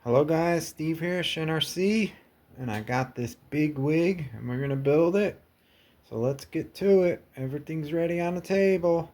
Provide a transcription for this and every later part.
Hello guys, Steve here, ShinRC, and I got this big wig and we're gonna build it. So let's get to it. Everything's ready on the table.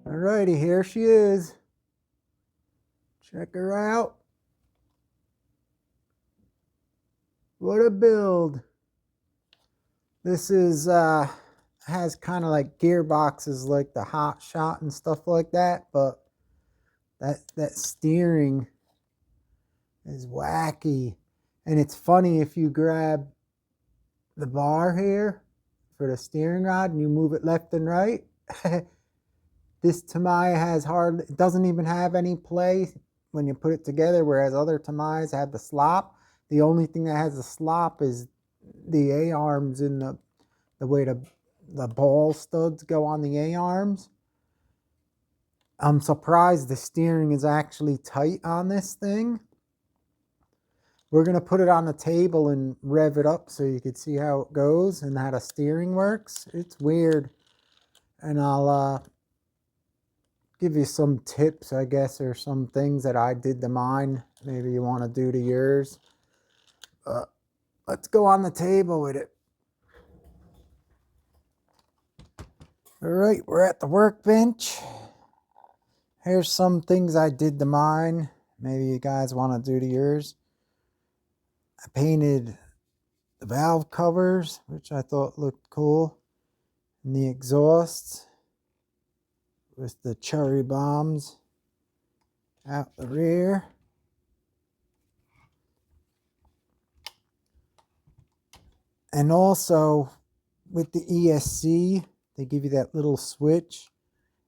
Alrighty, here she is. Check her out. What a build. This is has kind of like gearboxes like the Hot Shot and stuff like that, but that steering is wacky. And it's funny, if you grab the bar here for the steering rod and you move it left and right, this Tamiya has hardly, it doesn't even have any play when you put it together, whereas other Tamiyas have the slop. The only thing that has the slop is the A-arms and the way the ball studs go on the A-arms. I'm surprised the steering is actually tight on this thing. We're going to put it on the table and rev it up so you can see how it goes and how the steering works. It's weird. And I'll give you some tips, I guess, or some things that I did to mine. Maybe you want to do to yours. Let's go on the table with it. All right, we're at the workbench. Here's some things I did to mine. Maybe you guys want to do to yours. I painted the valve covers, which I thought looked cool. And the exhausts with the cherry bombs out the rear. And also with the ESC, they give you that little switch.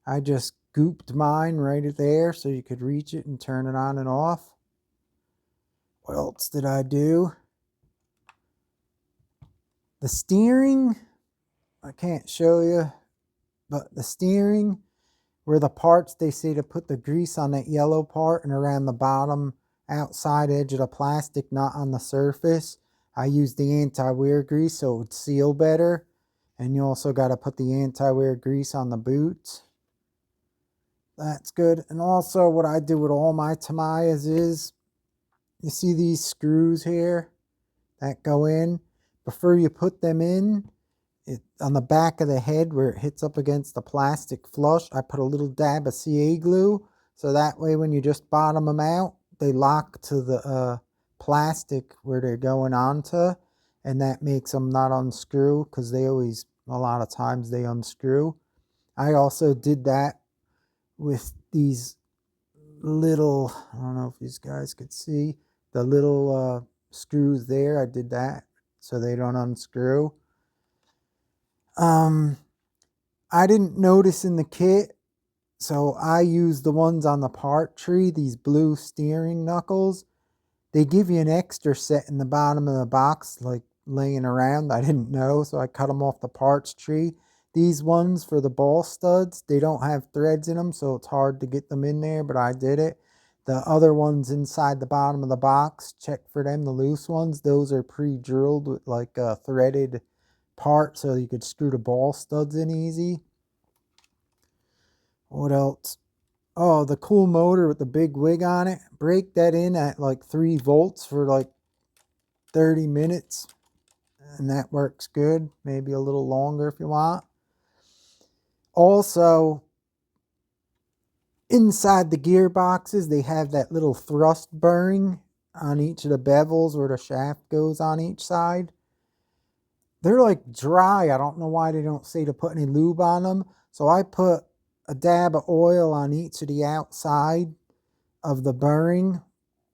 I just gooped mine right there so you could reach it and turn it on and off. What else did I do? The steering, I can't show you, but the steering, where the parts they say to put the grease on that yellow part and around the bottom outside edge of the plastic, not on the surface. I used the anti-wear grease so it would seal better. And you also got to put the anti-wear grease on the boots. That's good. And also what I do with all my Tamiyas is, you see these screws here that go in? Before you put them in, on the back of the head where it hits up against the plastic flush, I put a little dab of CA glue. So that way when you just bottom them out, they lock to the plastic where they're going onto. And that makes them not unscrew, because they always, a lot of times they unscrew. I also did that with these little, I don't know if these guys could see, the little screws there. I did that so they don't unscrew. I didn't notice in the kit, so I used the ones on the part tree, these blue steering knuckles. They give you an extra set in the bottom of the box, like laying around. I didn't know, so I cut them off the parts tree. These ones for the ball studs, they don't have threads in them, so it's hard to get them in there, but I did it. The other ones inside the bottom of the box, check for them, the loose ones. Those are pre-drilled with like a threaded part, so you could screw the ball studs in easy. What else? Oh, the cool motor with the big wig on it. Break that in at like 3 volts for like 30 minutes. And that works good. Maybe a little longer if you want. Also, inside the gearboxes, they have that little thrust bearing on each of the bevels where the shaft goes on each side. They're like dry. I don't know why they don't say to put any lube on them. So I put a dab of oil on each of the outside of the bearing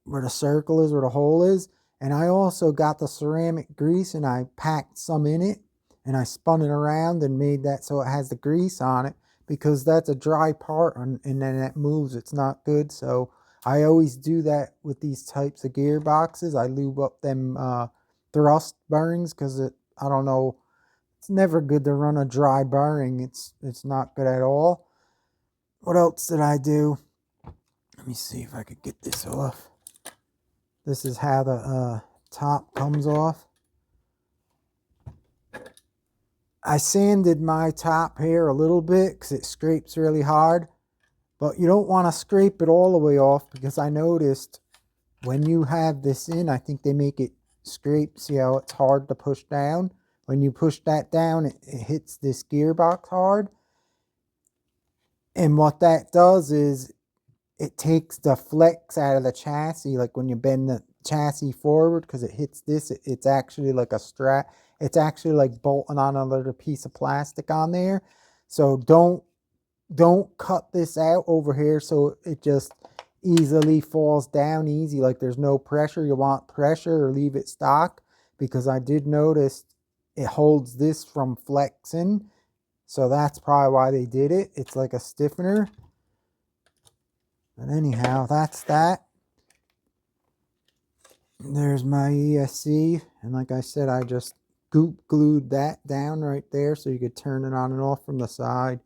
where the circle is, where the hole is. And I also got the ceramic grease and I packed some in it and I spun it around and made that so it has the grease on it, because that's a dry part and then it moves. It's not good. So I always do that with these types of gearboxes. I lube up them thrust bearings, because I don't know, it's never good to run a dry bearing. It's not good at all. What else did I do? Let me see if I could get this off. This is how the top comes off. I sanded my top here a little bit because it scrapes really hard. But you don't want to scrape it all the way off, because I noticed when you have this in, I think they make it scrape. See how it's hard to push down? When you push that down, it hits this gearbox hard. And what that does is it takes the flex out of the chassis. Like when you bend the chassis forward, because it hits this, it's actually like a strap. It's actually like bolting on another piece of plastic on there. So don't cut this out over here so it just easily falls down easy. Like there's no pressure. You want pressure, or leave it stock, because I did notice it holds this from flexing. So that's probably why they did it. It's like a stiffener. But anyhow, that's that. There's my ESC. And like I said, I just goop glued that down right there so you could turn it on and off from the side.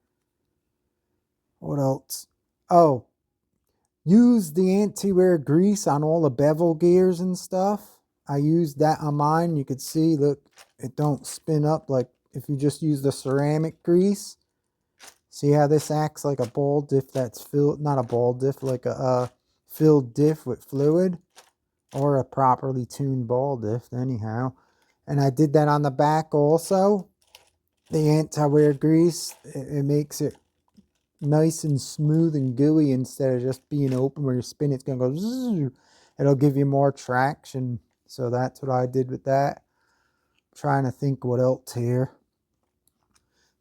What else? Oh, use the anti-wear grease on all the bevel gears and stuff. I used that on mine. You could see, look, it don't spin up like if you just use the ceramic grease. See how this acts like a ball diff that's filled, not a ball diff, like a filled diff with fluid, or a properly tuned ball diff anyhow. And I did that on the back also. The anti-wear grease, it makes it nice and smooth and gooey instead of just being open where you spin it's going to go zzz. It'll give you more traction. So that's what I did with that. I'm trying to think what else here.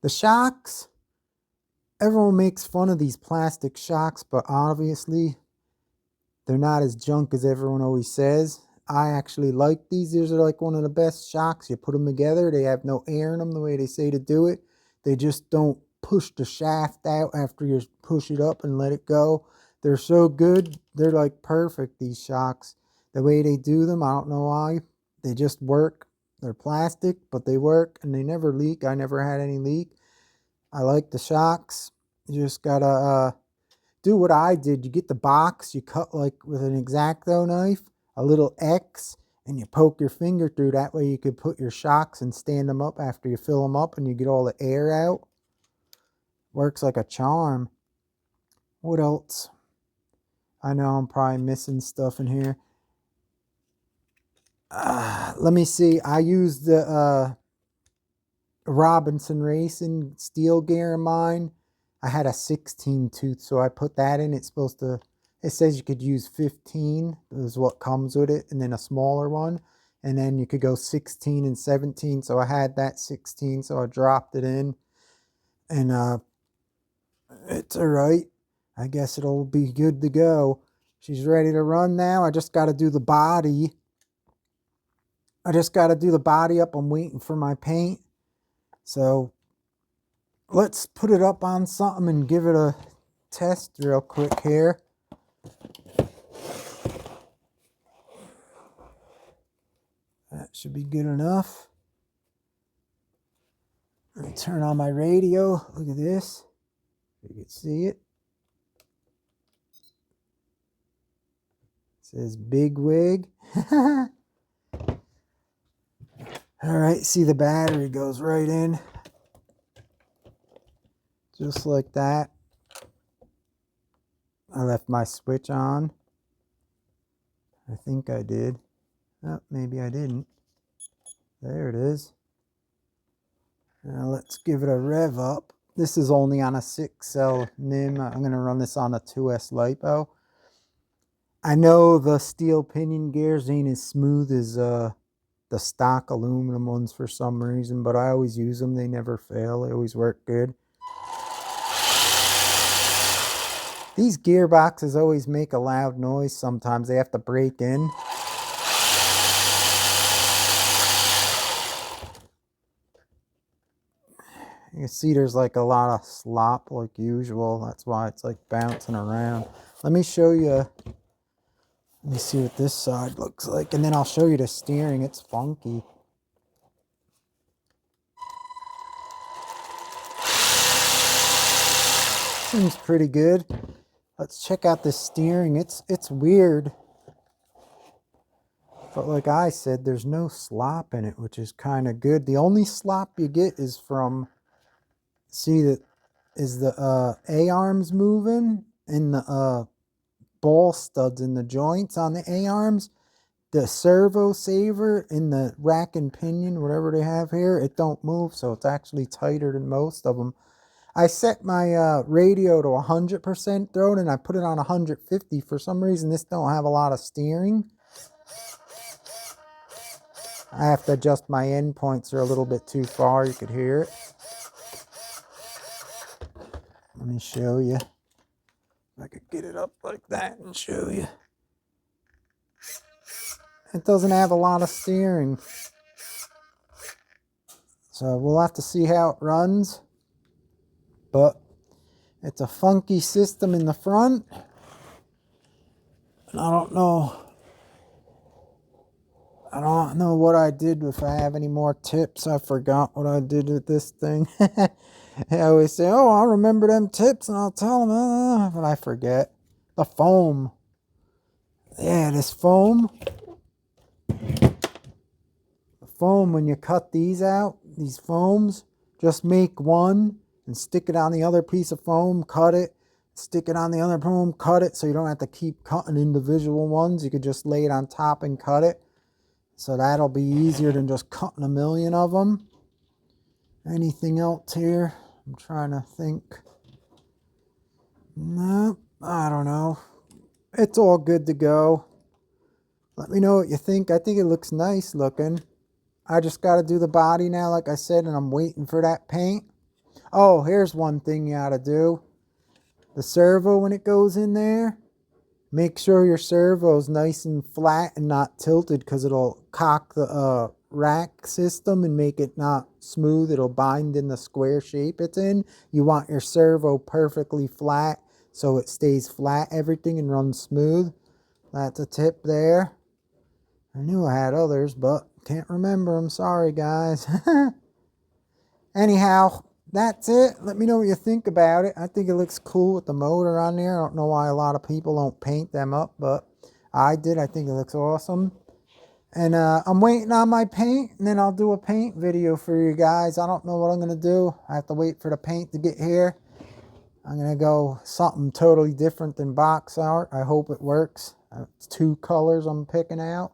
The shocks. Everyone makes fun of these plastic shocks, but obviously they're not as junk as everyone always says. I actually like these. These are like one of the best shocks. You put them together, they have no air in them the way they say to do it. They just don't push the shaft out after you push it up and let it go. They're so good. They're like perfect, these shocks. The way they do them, I don't know why. They just work. They're plastic, but they work and they never leak. I never had any leak. I like the shocks. You just gotta do what I did. You get the box, you cut like with an X-Acto knife, a little X, and you poke your finger through. That way you could put your shocks and stand them up after you fill them up and you get all the air out. Works like a charm. What else? I know I'm probably missing stuff in here. Let me see. I used the Robinson Racing steel gear in mine. I had a 16 tooth, so I put that in. It's supposed to, it says you could use 15 is what comes with it, and then a smaller one. And then you could go 16 and 17. So I had that 16, so I dropped it in. And it's all right. I guess it'll be good to go. She's ready to run now. I just got to do the body. I just got to do the body up. I'm waiting for my paint. So let's put it up on something and give it a test real quick here. That should be good enough. Let me turn on my radio. Look at this. You can see it. It says BIGWIG. All right, see the battery goes right in. Just like that. I left my switch on. I think I did. Oh, maybe I didn't. There it is. Now let's give it a rev up. This is only on a 6-cell NIM. I'm going to run this on a 2S LiPo. I know the steel pinion gears ain't as smooth as the stock aluminum ones for some reason, but I always use them. They never fail. They always work good. These gearboxes always make a loud noise sometimes. They have to break in. You can see there's like a lot of slop like usual. That's why it's like bouncing around. Let me show you. Let me see what this side looks like. And then I'll show you the steering. It's funky. Seems pretty good. Let's check out the steering. It's weird. But like I said, there's no slop in it, which is kind of good. The only slop you get is from, see that is the A-arms moving and the ball studs in the joints on the A-arms. The servo saver in the rack and pinion, whatever they have here, it don't move, so it's actually tighter than most of them. I set my radio to 100% throttle and I put it on 150. For some reason, this don't have a lot of steering. I have to adjust my endpoints. They're a little bit too far. You could hear it. Let me show you. I could get it up like that and show you. It doesn't have a lot of steering. So we'll have to see how it runs. But it's a funky system in the front. And I don't know what I did, if I have any more tips. I forgot what I did with this thing. I always say, oh, I'll remember them tips and I'll tell them, but I forget. The foam. Yeah, this foam. The foam, when you cut these out, these foams, just make one and stick it on the other piece of foam, cut it, stick it on the other foam, cut it, so you don't have to keep cutting individual ones. You could just lay it on top and cut it. So that'll be easier than just cutting a million of them. Anything else here? I'm trying to think. No, I don't know. It's all good to go. Let me know what you think. I think it looks nice looking. I just got to do the body now, like I said, and I'm waiting for that paint. Oh, here's one thing you got to do. The servo, when it goes in there, make sure your servo is nice and flat and not tilted, because it'll cock the rack system and make it not smooth. It'll bind in the square shape it's in. You want your servo perfectly flat so it stays flat, everything, and runs smooth. That's a tip there. I knew I had others, but can't remember them. Sorry, guys. Anyhow, that's it. Let me know what you think about it. I think it looks cool with the motor on there. I don't know why a lot of people don't paint them up, but I did. I think it looks awesome. And I'm waiting on my paint, and then I'll do a paint video for you guys. I don't know what I'm going to do. I have to wait for the paint to get here. I'm going to go something totally different than box art. I hope it works. It's 2 colors I'm picking out.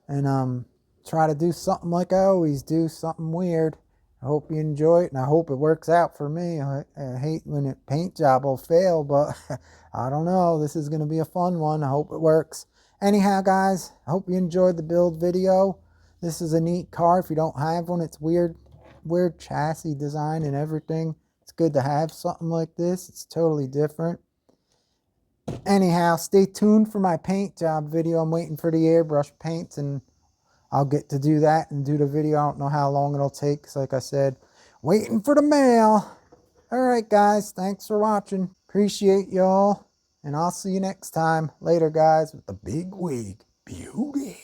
And try to do something like I always do, something weird. I hope you enjoy it, and I hope it works out for me. I hate when a paint job will fail, but I don't know. This is going to be a fun one. I hope it works. Anyhow, guys, I hope you enjoyed the build video. This is a neat car. If you don't have one, it's weird chassis design and everything. It's good to have something like this. It's totally different. Anyhow, stay tuned for my paint job video. I'm waiting for the airbrush paints, and I'll get to do that and do the video. I don't know how long it'll take, 'cause like I said, waiting for the mail. Alright guys, thanks for watching. Appreciate y'all. And I'll see you next time. Later guys, with the big wig. Beauty.